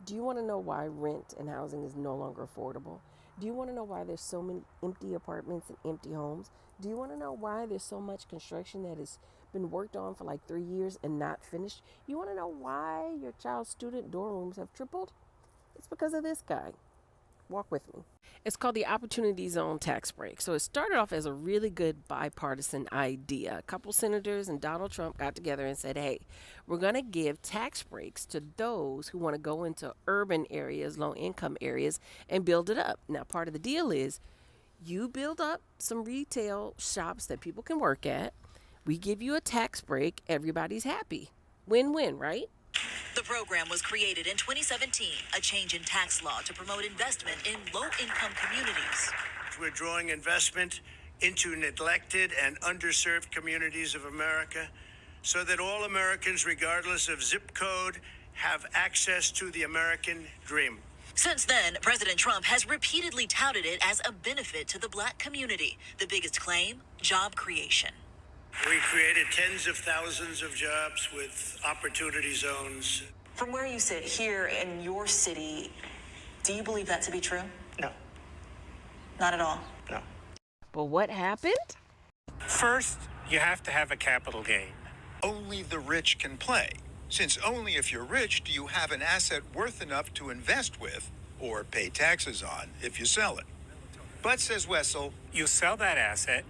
Do you want to know why rent and housing is no longer affordable? Do you want to know why there's so many empty apartments and empty homes? Do you want to know why there's so much construction that has been worked on for like 3 years and not finished? You want to know why your child's student dorm rooms have tripled? It's because of this guy. Walk with me. It's called the Opportunity Zone Tax Break. So it started off as a really good bipartisan idea. A couple senators and Donald Trump got together and said, hey, we're going to give tax breaks to those who want to go into urban areas, low income areas, and build it up. Now, part of the deal is you build up some retail shops that people can work at. We give you a tax break. Everybody's happy. Win-win, right? The program was created in 2017, a change in tax law to promote investment in low-income communities. We're drawing investment into neglected and underserved communities of America so that all Americans, regardless of zip code, have access to the American dream. Since then, President Trump has repeatedly touted it as a benefit to the Black community. The biggest claim, job creation. We created tens of thousands of jobs with opportunity zones. From where you sit here in your city, do you believe that to be true? No. Not at all? No. But what happened? First, you have to have a capital gain. Only the rich can play, since only if you're rich do you have an asset worth enough to invest with or pay taxes on if you sell it. But, says Wessel, You sell that asset,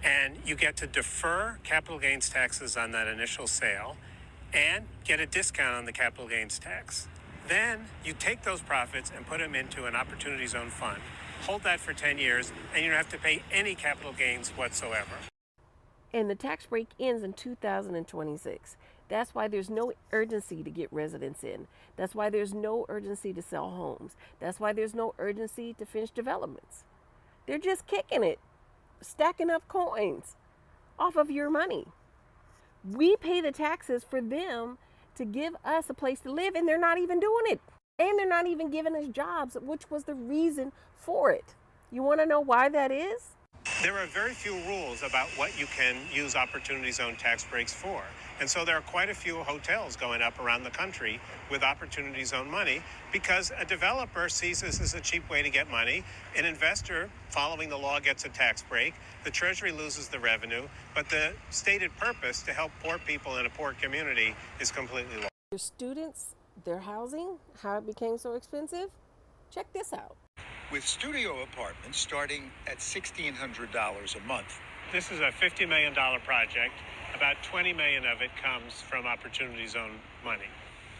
and you get to defer capital gains taxes on that initial sale and get a discount on the capital gains tax. Then you take those profits and put them into an opportunity zone fund, hold that for 10 years, and you don't have to pay any capital gains whatsoever. And the tax break ends in 2026. That's why there's no urgency to get residents in. That's why there's no urgency to sell homes. That's why there's no urgency to finish developments. They're just kicking it, stacking up coins off of your money. We pay the taxes for them to give us a place to live, and they're not even doing it. And they're not even giving us jobs, which was the reason for it. You want to know why that is? There are very few rules about what you can use opportunity zone tax breaks for. And so there are quite a few hotels going up around the country with opportunity zone money because a developer sees this as a cheap way to get money. An investor following the law gets a tax break. The Treasury loses the revenue, but the stated purpose to help poor people in a poor community is completely lost. Your students, their housing, how it became so expensive? Check this out. with studio apartments starting at $1,600 a month. This is a $50 million project. About $20 million of it comes from Opportunity Zone money.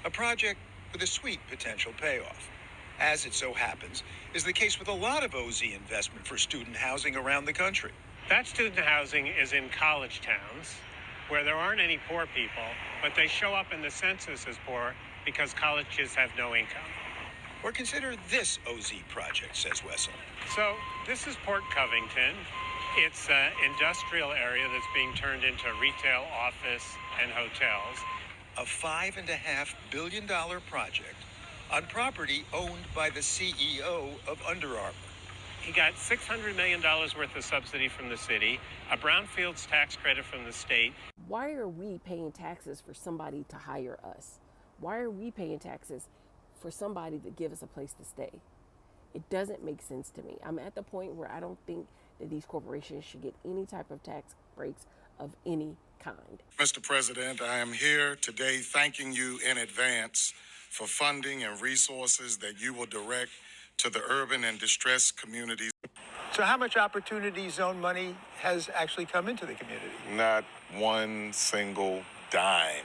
A project with a sweet potential payoff. As it so happens, is the case with a lot of OZ investment for student housing around the country. That student housing is in college towns where there aren't any poor people, but they show up in the census as poor because college kids have no income. Or consider this OZ project, says Wessel. So this is Port Covington. It's an industrial area that's being turned into retail, office, and hotels. A $5.5 billion project on property owned by the CEO of Under Armour. He got $600 million worth of subsidy from the city, a brownfields tax credit from the state. Why are we paying taxes for somebody to hire us? Why are we paying taxes for somebody to give us a place to stay? It doesn't make sense to me. I'm at the point where I don't think that these corporations should get any type of tax breaks of any kind. Mr. President, I am here today thanking you in advance for funding and resources that you will direct to the urban and distressed communities. So how much Opportunity Zone money has actually come into the community? Not one single dime.